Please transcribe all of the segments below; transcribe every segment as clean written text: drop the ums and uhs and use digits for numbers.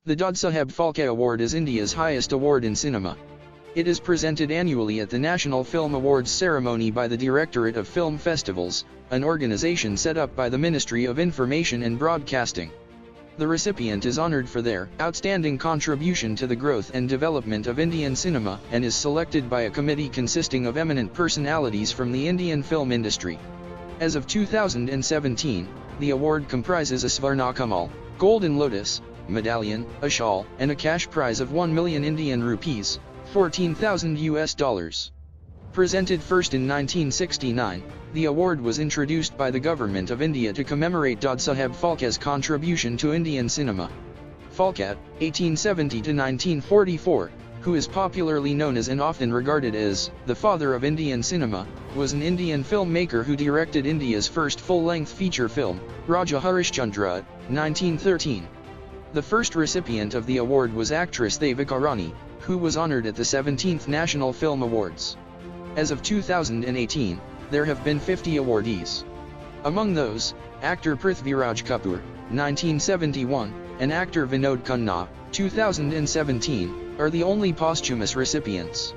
The Dadasaheb Phalke Award is India's highest award in cinema. It is presented annually at the National Film Awards ceremony by the Directorate of Film Festivals, an organization set up by the Ministry of Information and Broadcasting. The recipient is honored for their outstanding contribution to the growth and development of Indian cinema and is selected by a committee consisting of eminent personalities from the Indian film industry. As of 2017, the award comprises a Svarna Kamal, Golden Lotus, medallion, a shawl, and a cash prize of 1 million Indian rupees, $14,000. Presented first in 1969, the award was introduced by the Government of India to commemorate Dadasaheb Phalke's contribution to Indian cinema. Phalke, 1870–1944, who is popularly known as and often regarded as the father of Indian cinema, was an Indian filmmaker who directed India's first full-length feature film, Raja Harishchandra, 1913. The first recipient of the award was actress Devika Rani, who was honored at the 17th National Film Awards. As of 2018, there have been 50 awardees. Among those, actor Prithviraj Kapoor, 1971, and actor Vinod Khanna, 2017, are the only posthumous recipients.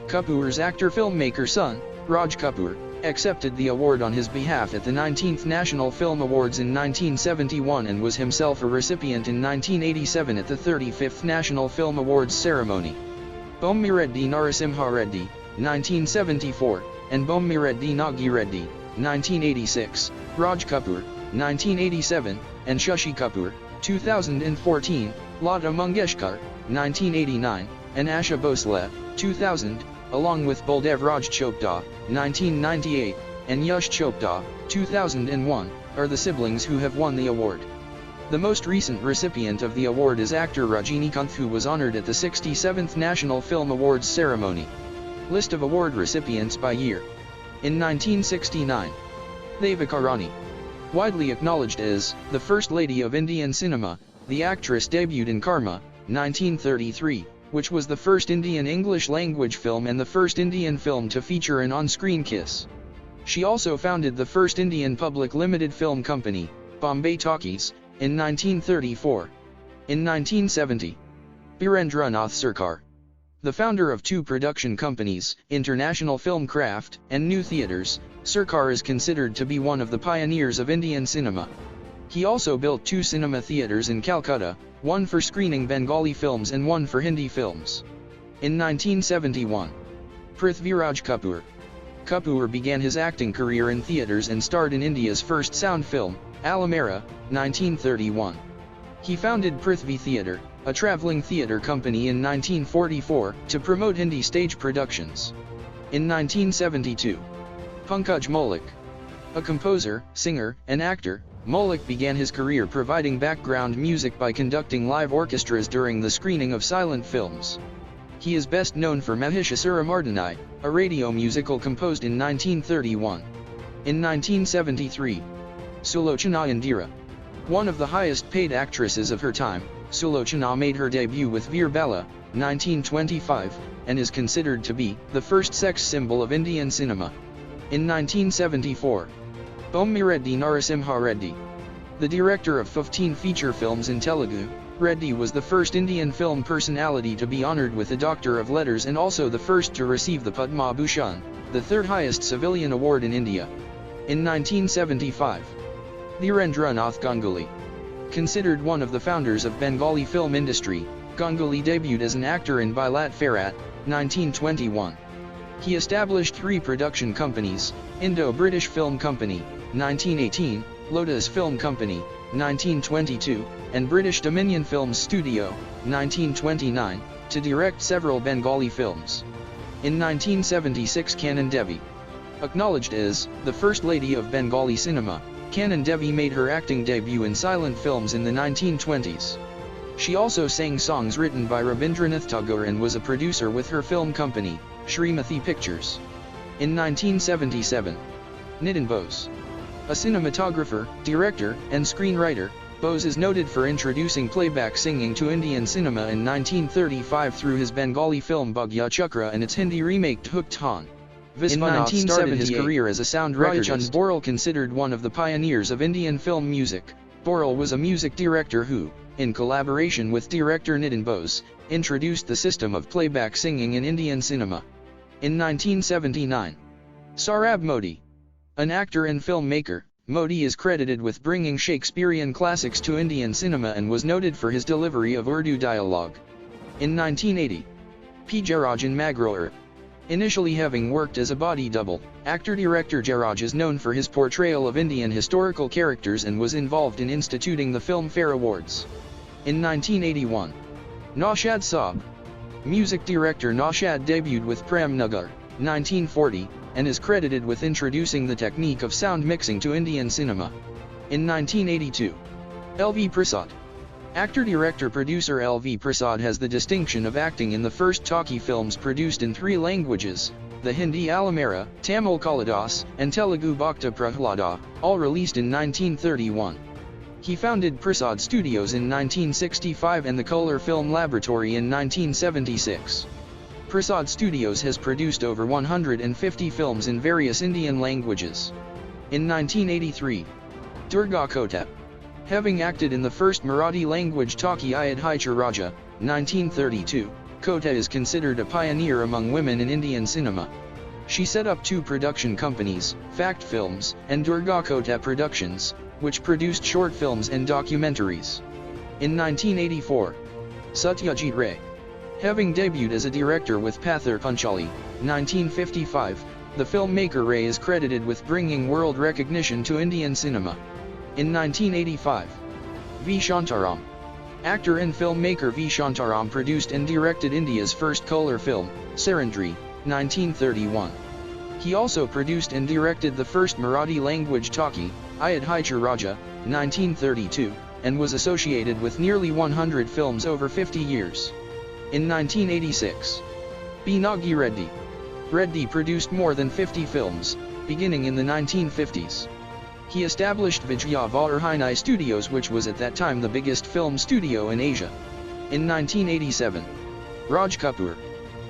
Kapoor's actor-filmmaker son, Raj Kapoor, accepted the award on his behalf at the 19th National Film Awards in 1971 and was himself a recipient in 1987 at the 35th National Film Awards ceremony. Bommireddy Narasimha Reddy, 1974, and Bommireddy Nagi Reddy, 1986, Raj Kapoor, 1987, and Shashi Kapoor, 2014, Lata Mangeshkar, 1989, and Asha Bhosle, 2000, along with Baldev Raj Chopda, 1998, and Yash Chopda, 2001, are the siblings who have won the award. The most recent recipient of the award is actor Rajinikanth, who was honored at the 67th National Film Awards ceremony. List of award recipients by year. In 1969, Devika Rani. Widely acknowledged as the First Lady of Indian cinema, the actress debuted in Karma, 1933, which was the first Indian English-language film and the first Indian film to feature an on-screen kiss. She also founded the first Indian public limited film company, Bombay Talkies, in 1934. In 1970, Birendranath Sarkar. The founder of two production companies, International Film Craft and New Theatres, Sarkar is considered to be one of the pioneers of Indian cinema. He also built two cinema theatres in Calcutta, one for screening Bengali films and one for Hindi films. In 1971, Prithviraj Kapoor. Kapoor began his acting career in theatres and starred in India's first sound film, Alamara, 1931. He founded Prithvi Theatre, a travelling theatre company in 1944, to promote Hindi stage productions. In 1972, Pankaj Maulik. A composer, singer, and actor, Maulik began his career providing background music by conducting live orchestras during the screening of silent films. He is best known for Mahishasura Mardani, a radio musical composed in 1931. In 1973, Sulochana Indira. One of the highest paid actresses of her time, Sulochana made her debut with Veer Bala, 1925, and is considered to be the first sex symbol of Indian cinema. In 1974, Bommireddy Narasimha Reddy. The director of 15 feature films in Telugu, Reddy was the first Indian film personality to be honored with the Doctor of Letters and also the first to receive the Padma Bhushan, the third highest civilian award in India. In 1975, Dhirendranath Ganguly. Considered one of the founders of Bengali film industry, Ganguly debuted as an actor in Bailat Ferat, 1921. He established three production companies, Indo-British Film Company, 1918, Lotus Film Company, 1922, and British Dominion Films Studio, 1929, to direct several Bengali films. In 1976, Kanan Devi. Acknowledged as the First Lady of Bengali cinema, Kanan Devi made her acting debut in silent films in the 1920s. She also sang songs written by Rabindranath Tagore and was a producer with her film company, Srimati Pictures. In 1977, Nitin Bose. A cinematographer, director, and screenwriter, Bose is noted for introducing playback singing to Indian cinema in 1935 through his Bengali film Bhagya Chakra and its Hindi remake Thuk Than. Viswanath started his career as a sound recordist. Rajinikanth Boral considered one of the pioneers of Indian film music. Borel was a music director who, in collaboration with director Nitin Bose, introduced the system of playback singing in Indian cinema. In 1979, Sohrab Modi, an actor and filmmaker, Modi is credited with bringing Shakespearean classics to Indian cinema and was noted for his delivery of Urdu dialogue. In 1980, P. Jarajan Magroer. Initially having worked as a body double, actor-director Jaraj is known for his portrayal of Indian historical characters and was involved in instituting the Filmfare Awards. In 1981, Naushad Saab. Music director Naushad debuted with Prem Nagar, 1940, and is credited with introducing the technique of sound mixing to Indian cinema. In 1982, L.V. Prasad. Actor-director-producer L.V. Prasad has the distinction of acting in the first talkie films produced in 3 languages, the Hindi Alamara, Tamil Kalidas, and Telugu Bhakta Prahlada, all released in 1931. He founded Prasad Studios in 1965 and the Color Film Laboratory in 1976. Prasad Studios has produced over 150 films in various Indian languages. In 1983, Durga Kotep. Having acted in the first Marathi-language talkie Ayad Hicha Raja, 1932, Kotha is considered a pioneer among women in Indian cinema. She set up 2 production companies, Fact Films, and Durga Kotha Productions, which produced short films and documentaries. In 1984, Satyajit Ray. Having debuted as a director with Pathar Panchali, 1955, the filmmaker Ray is credited with bringing world recognition to Indian cinema. In 1985, V. Shantaram. Actor and filmmaker V. Shantaram produced and directed India's first color film, Sarandri, 1931. He also produced and directed the first Marathi-language talkie, Ayad Hicha Raja, 1932, and was associated with nearly 100 films over 50 years. In 1986, B. Nagi Reddy. Reddy produced more than 50 films, beginning in the 1950s. He established Vijaya Valarhinai Studios, which was at that time the biggest film studio in Asia. In 1987, Raj Kapoor.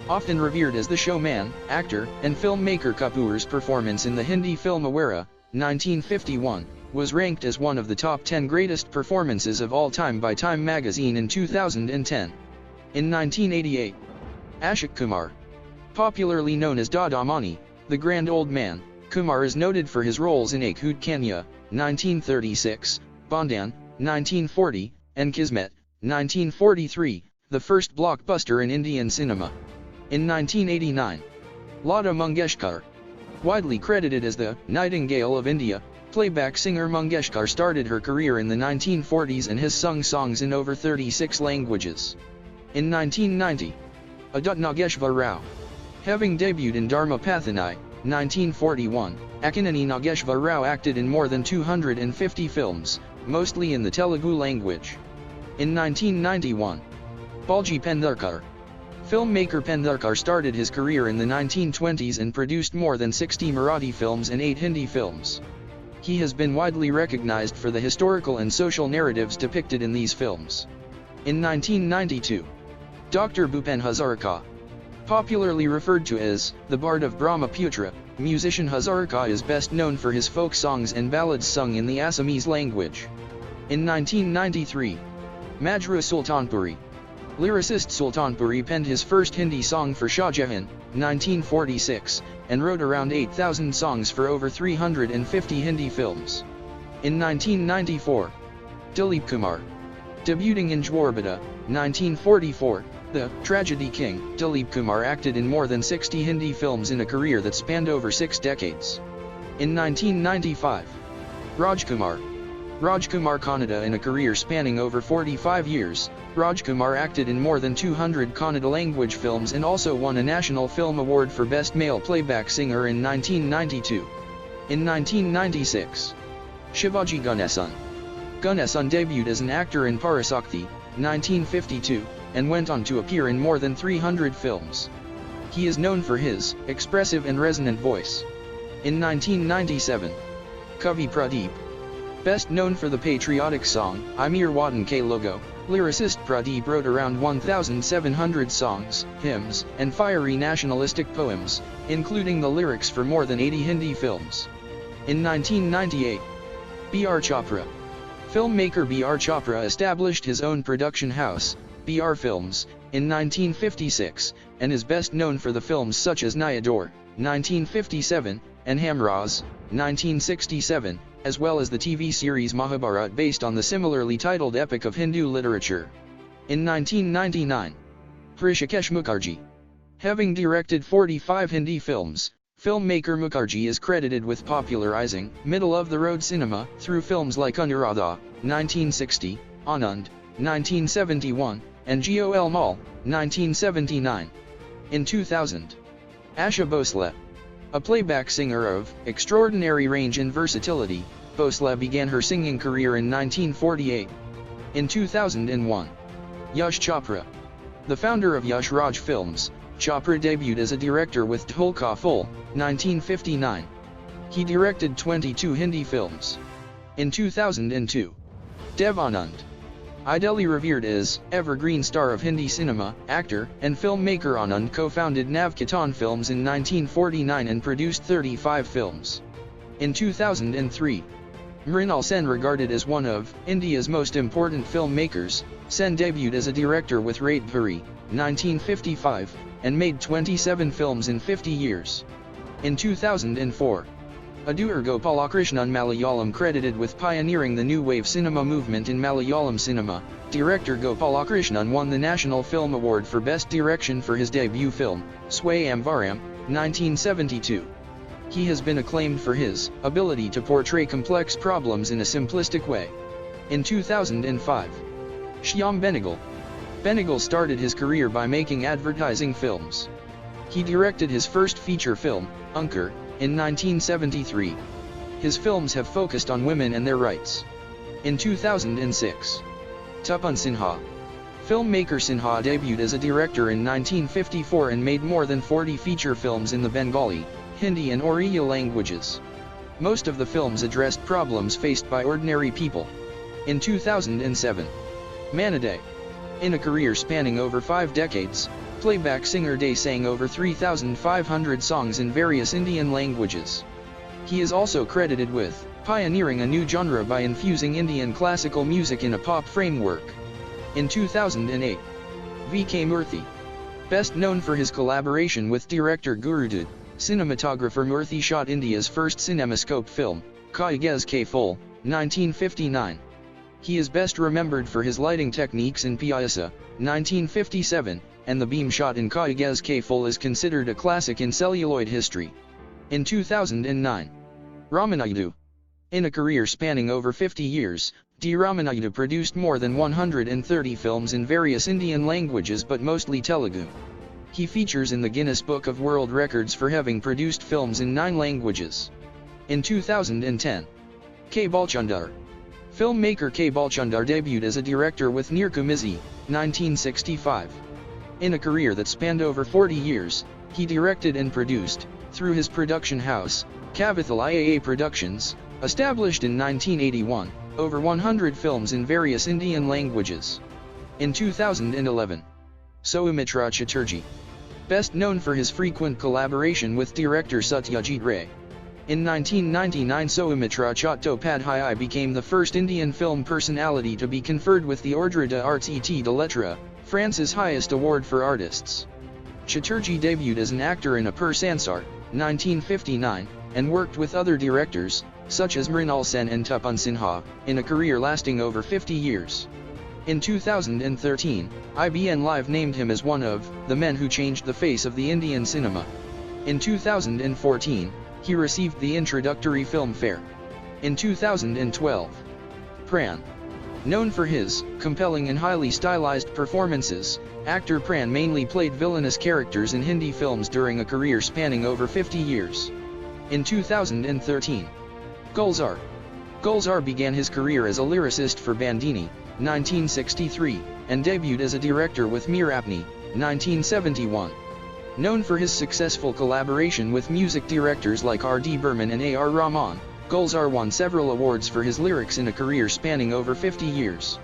Often revered as the showman, actor, and filmmaker, Kapoor's performance in the Hindi film Awara, 1951, was ranked as one of the top 10 greatest performances of all time by Time magazine in 2010. In 1988, Ashok Kumar. Popularly known as Dada Mani, the Grand Old Man, Kumar is noted for his roles in Ek Hoot Kanya, 1936, Bondan, 1940, and Kismet, 1943, the first blockbuster in Indian cinema. In 1989, Lata Mangeshkar. Widely credited as the Nightingale of India, playback singer Mangeshkar started her career in the 1940s and has sung songs in over 36 languages. In 1990, Adut Nageshwar Rao. Having debuted in Dharma Pathanai, 1941, Akinani Nageshwar Rao acted in more than 250 films, mostly in the Telugu language. In 1991, Balji Pendharkar. Filmmaker Pendharkar started his career in the 1920s and produced more than 60 Marathi films and 8 Hindi films. He has been widely recognized for the historical and social narratives depicted in these films. In 1992, Dr. Bhupen Hazarika. Popularly referred to as the Bard of Brahmaputra, musician Hazarika is best known for his folk songs and ballads sung in the Assamese language. In 1993, Majru Sultanpuri. Lyricist Sultanpuri penned his first Hindi song for Shah Jahan, 1946, and wrote around 8,000 songs for over 350 Hindi films. In 1994, Dilip Kumar. Debuting in Jwarbada, 1944, the Tragedy King, Dilip Kumar acted in more than 60 Hindi films in a career that spanned over 6 decades. In 1995, Rajkumar. Rajkumar Kannada. In a career spanning over 45 years, Rajkumar acted in more than 200 Kannada language films and also won a National Film Award for Best Male Playback Singer in 1992. In 1996, Shivaji Ganesan. Ganesan debuted as an actor in Parasakti, 1952, and went on to appear in more than 300 films. He is known for his expressive and resonant voice. In 1997, Kavi Pradeep. Best known for the patriotic song, Amir Wadan Ke Logo, lyricist Pradeep wrote around 1,700 songs, hymns, and fiery nationalistic poems, including the lyrics for more than 80 Hindi films. In 1998, B.R. Chopra. Filmmaker B.R. Chopra established his own production house, B.R. Films, in 1956, and is best known for the films such as Nayador, 1957, and Hamraz, 1967, as well as the TV series Mahabharat based on the similarly titled epic of Hindu literature. In 1999, Hrishikesh Mukherjee. Having directed 45 Hindi films, filmmaker Mukherjee is credited with popularizing middle-of-the-road cinema through films like Anuradha, 1960, Anand, 1971, and Gol Maal, 1979. In 2000, Asha Bhosle. A playback singer of extraordinary range and versatility, Bhosle began her singing career in 1948. In 2001, Yash Chopra. The founder of Yash Raj Films, Chopra debuted as a director with Dhol Ka Phul, 1959. He directed 22 Hindi films. In 2002, Dev Anand. Ideally revered as evergreen star of Hindi cinema, actor, and filmmaker Anand co-founded Navketan Films in 1949 and produced 35 films. In 2003, Mrinal Sen, regarded as one of India's most important filmmakers, Sen debuted as a director with Rate Bhuri, 1955, and made 27 films in 50 years. In 2004, Adur Gopalakrishnan Malayalam, credited with pioneering the new wave cinema movement in Malayalam cinema, director Gopalakrishnan won the National Film Award for Best Direction for his debut film, Swayam Varam, 1972. He has been acclaimed for his ability to portray complex problems in a simplistic way. In 2005, Shyam Benegal. Benegal started his career by making advertising films. He directed his first feature film, Ankur, in 1973. His films have focused on women and their rights. In 2006, Tapan Sinha. Filmmaker Sinha debuted as a director in 1954 and made more than 40 feature films in the Bengali, Hindi and Oriya languages. Most of the films addressed problems faced by ordinary people. In 2007, Manaday. In a career spanning over 5 decades, playback singer Day sang over 3,500 songs in various Indian languages. He is also credited with pioneering a new genre by infusing Indian classical music in a pop framework. In 2008, V.K. Murthy. Best known for his collaboration with director Gurudud, cinematographer Murthy shot India's first cinemascope film, Kayagez Ke Phul, 1959. He is best remembered for his lighting techniques in Pyasa, 1957, and the beam shot in Kayagez Ke Phul is considered a classic in celluloid history. In 2009, Ramanayudu. In a career spanning over 50 years, D. Ramanayudu produced more than 130 films in various Indian languages but mostly Telugu. He features in the Guinness Book of World Records for having produced films in 9 languages. In 2010, K. Balchandar. Filmmaker K. Balchandar debuted as a director with Nirkumizhi, 1965. In a career that spanned over 40 years, he directed and produced, through his production house, Kavithal IAA Productions, established in 1981, over 100 films in various Indian languages. In 2011, Soumitra Chatterjee. Best known for his frequent collaboration with director Satyajit Ray. In 1999, Soumitra Chattopadhyay became the first Indian film personality to be conferred with the Ordre d'Arts et de Lettres, France's highest award for artists. Chatterjee debuted as an actor in A Pur Sansar, 1959, and worked with other directors, such as Mrinal Sen and Tapan Sinha, in a career lasting over 50 years. In 2013, IBN Live named him as one of the men who changed the face of the Indian cinema. In 2014, he received the Introductory Filmfare. In 2012, Pran. Known for his compelling and highly stylized performances, actor Pran mainly played villainous characters in Hindi films during a career spanning over 50 years. In 2013, Gulzar. Gulzar began his career as a lyricist for Bandini, 1963, and debuted as a director with Mir Apni, 1971. Known for his successful collaboration with music directors like R.D. Burman and A.R. Rahman, Gulzar won several awards for his lyrics in a career spanning over 50 years.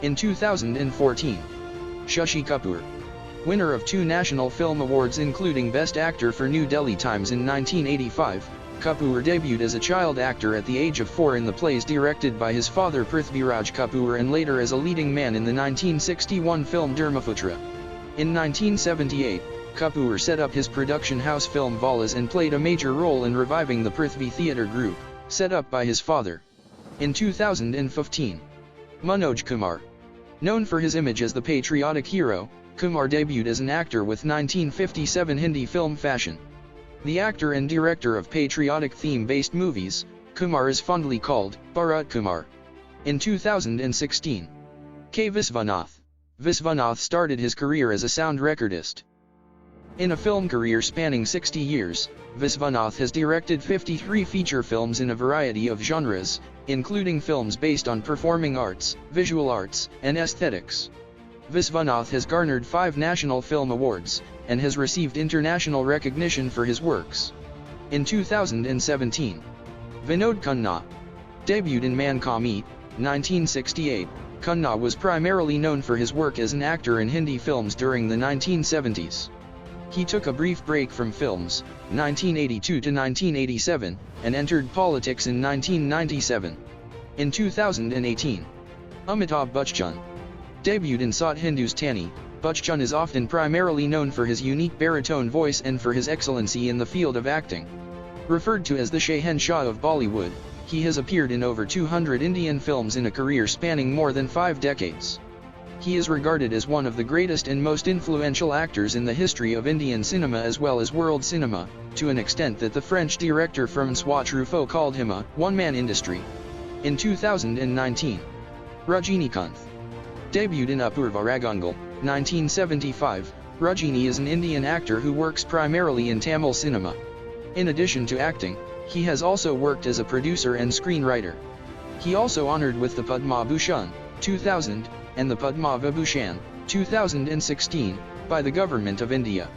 In 2014, Shashi Kapoor. Winner of 2 National Film Awards including Best Actor for New Delhi Times in 1985, Kapoor debuted as a child actor at the age of 4 in the plays directed by his father Prithviraj Kapoor and later as a leading man in the 1961 film Dharmaputra. In 1978, Kapoor set up his production house Film Valas and played a major role in reviving the Prithvi Theatre Group, set up by his father. In 2015, Manoj Kumar. Known for his image as the patriotic hero, Kumar debuted as an actor with 1957 Hindi film Fashion. The actor and director of patriotic theme-based movies, Kumar is fondly called Bharat Kumar. In 2016, K. Viswanath. Viswanath started his career as a sound recordist. In a film career spanning 60 years, Viswanath has directed 53 feature films in a variety of genres, including films based on performing arts, visual arts, and aesthetics. Viswanath has garnered 5 national film awards, and has received international recognition for his works. In 2017, Vinod Khanna debuted in Man Ka Meet, 1968. Khanna was primarily known for his work as an actor in Hindi films during the 1970s. He took a brief break from films, 1982 to 1987, and entered politics in 1997. In 2018, Amitabh Bachchan debuted in South Hindustani. Bachchan is often primarily known for his unique baritone voice and for his excellency in the field of acting. Referred to as the Shahenshah of Bollywood, he has appeared in over 200 Indian films in a career spanning more than 5 decades. He is regarded as one of the greatest and most influential actors in the history of Indian cinema as well as world cinema, to an extent that the French director François Truffaut called him a one-man industry. In 2019, Rajinikanth debuted in Apurva Ragangal, 1975. Rajini is an Indian actor who works primarily in Tamil cinema. In addition to acting, he has also worked as a producer and screenwriter. He also honored with the Padma Bhushan, 2000, and the Padma Vibhushan, 2016, by the Government of India.